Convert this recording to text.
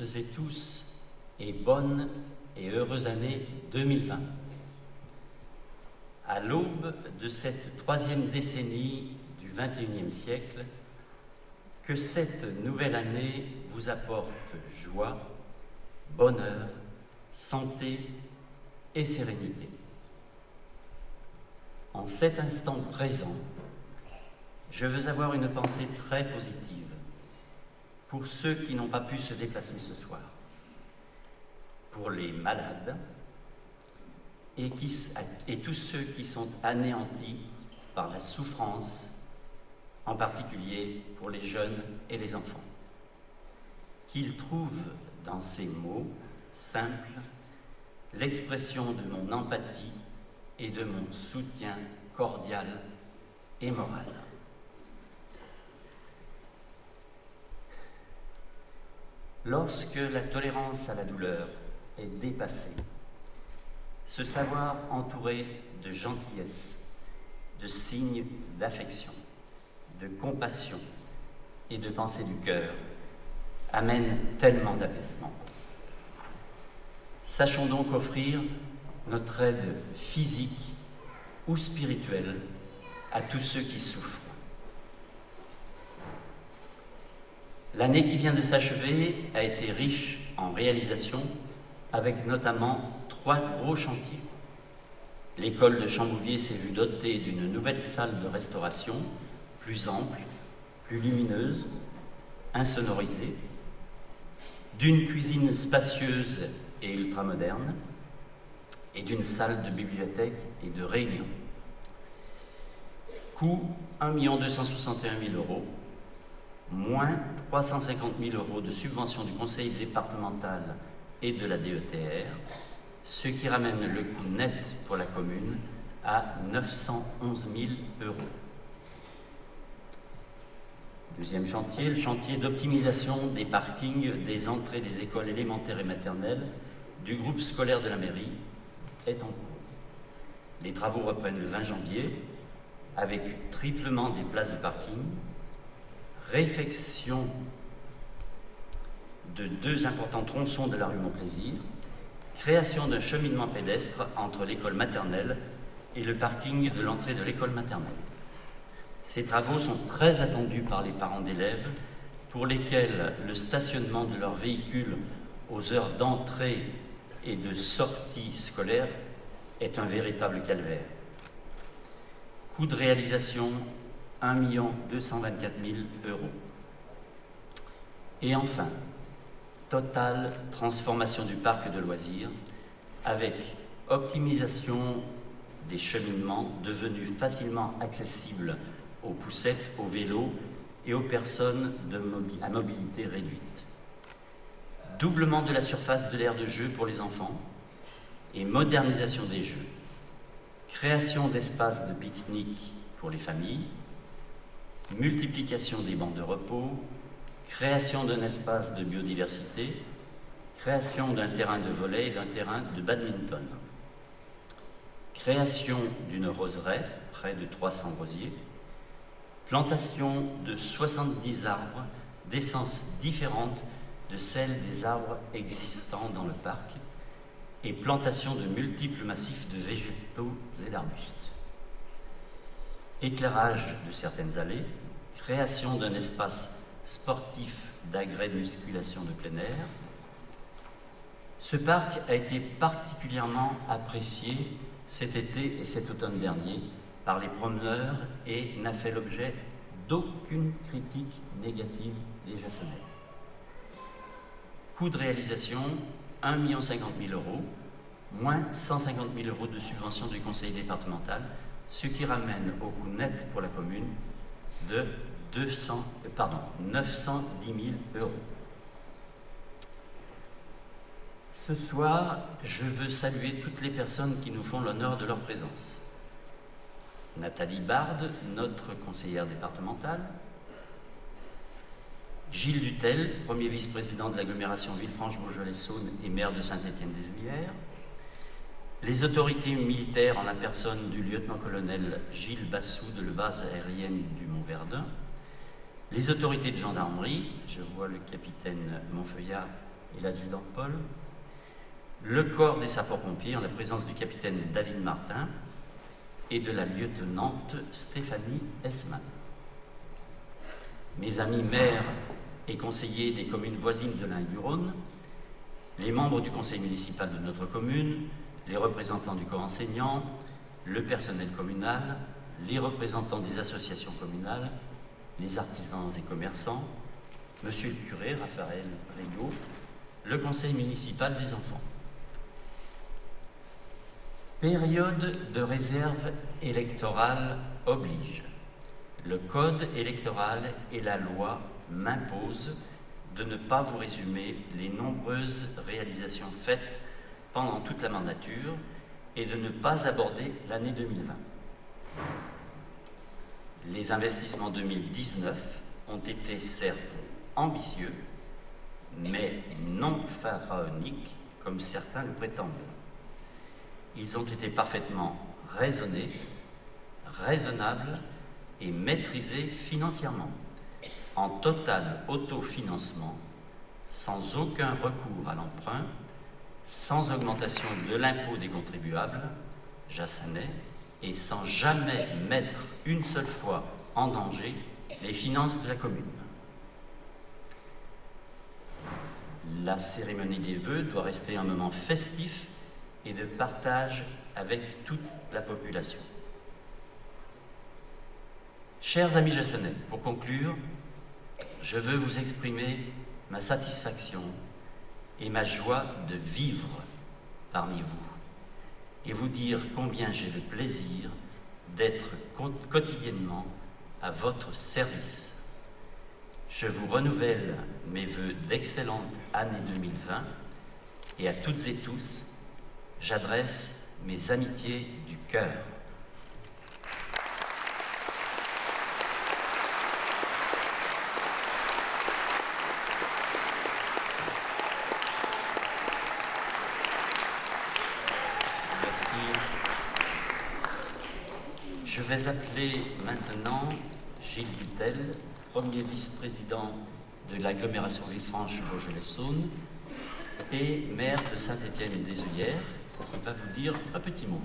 et tous et bonne et heureuse année 2020. À l'aube de cette troisième décennie du XXIe siècle, que cette nouvelle année vous apporte joie, bonheur, santé et sérénité. En cet instant présent, je veux avoir une pensée très positive pour ceux qui n'ont pas pu se déplacer ce soir, pour les malades et tous ceux qui sont anéantis par la souffrance, en particulier pour les jeunes et les enfants. Qu'ils trouvent dans ces mots simples l'expression de mon empathie et de mon soutien cordial et moral. Lorsque la tolérance à la douleur est dépassée, se savoir entouré de gentillesse, de signes d'affection, de compassion et de pensée du cœur amène tellement d'apaisement. Sachons donc offrir notre aide physique ou spirituelle à tous ceux qui souffrent. L'année qui vient de s'achever a été riche en réalisations, avec notamment 3 gros chantiers. L'école de Chamboulier s'est vue dotée d'une nouvelle salle de restauration, plus ample, plus lumineuse, insonorisée, d'une cuisine spacieuse et ultramoderne, et d'une salle de bibliothèque et de réunion. Coût 1 261 000 €, moins 350 000 € de subvention du conseil départemental et de la DETR, ce qui ramène le coût net pour la commune à 911 000 €. Deuxième chantier, le chantier d'optimisation des parkings des entrées des écoles élémentaires et maternelles du groupe scolaire de la mairie est en cours. Les travaux reprennent le 20 janvier avec triplement des places de parking, réfection de 2 importants tronçons de la rue Montplaisir, création d'un cheminement pédestre entre l'école maternelle et le parking de l'entrée de l'école maternelle. Ces travaux sont très attendus par les parents d'élèves pour lesquels le stationnement de leurs véhicules aux heures d'entrée et de sortie scolaire est un véritable calvaire. Coût de réalisation 1 224 000 €. Et enfin, totale transformation du parc de loisirs avec optimisation des cheminements devenus facilement accessibles aux poussettes, aux vélos et aux personnes à mobilité réduite. Doublement de la surface de l'aire de jeu pour les enfants et modernisation des jeux. Création d'espaces de pique-nique pour les familles, multiplication des bancs de repos, création d'un espace de biodiversité, création d'un terrain de volley et d'un terrain de badminton, création d'une roseraie, près de 300 rosiers, plantation de 70 arbres d'essences différentes de celles des arbres existants dans le parc et plantation de multiples massifs de végétaux et d'arbustes. Éclairage de certaines allées, création d'un espace sportif d'agrès de musculation de plein air. Ce parc a été particulièrement apprécié cet été et cet automne dernier par les promeneurs et n'a fait l'objet d'aucune critique négative des Jassonais. Coût de réalisation 1 050 000 €, moins 150 000 € de subvention du conseil départemental, ce qui ramène au coût net pour la commune de 910 000 €. Ce soir, je veux saluer toutes les personnes qui nous font l'honneur de leur présence. Nathalie Bard, notre conseillère départementale, Gilles Dutel, premier vice-président de l'agglomération Villefranche-Beaujolais-Saône et maire de Saint-Étienne-des-Oulières, les autorités militaires en la personne du lieutenant-colonel Gilles Bassou de la base aérienne du Mont-Verdun, les autorités de gendarmerie, je vois le capitaine Monfeuillat et l'adjudant Paul, le corps des sapeurs-pompiers en la présence du capitaine David Martin et de la lieutenante Stéphanie Esman. Mes amis maires et conseillers des communes voisines de l'Ain et du Rhône, les membres du conseil municipal de notre commune, les représentants du corps enseignant, le personnel communal, les représentants des associations communales, les artisans et commerçants, monsieur le curé Raphaël Rigaud, le conseil municipal des enfants. Période de réserve électorale oblige. Le code électoral et la loi m'imposent de ne pas vous résumer les nombreuses réalisations faites pendant toute la mandature et de ne pas aborder l'année 2020. Les investissements 2019 ont été certes ambitieux, mais non pharaoniques comme certains le prétendent. Ils ont été parfaitement raisonnés, raisonnables et maîtrisés financièrement, en total autofinancement, sans aucun recours à l'emprunt, sans augmentation de l'impôt des contribuables, Jassanet, et sans jamais mettre une seule fois en danger les finances de la commune. La cérémonie des vœux doit rester un moment festif et de partage avec toute la population. Chers amis jassanais, pour conclure, je veux vous exprimer ma satisfaction et ma joie de vivre parmi vous et vous dire combien j'ai le plaisir d'être quotidiennement à votre service. Je vous renouvelle mes vœux d'excellente année 2020 et à toutes et tous, j'adresse mes amitiés du cœur. Je vais appeler maintenant Gilles Butel, premier vice-président de l'agglomération Villefranche-Beaujolais-Saône et maire de Saint-Étienne-des-Œillères, qui va vous dire un petit mot.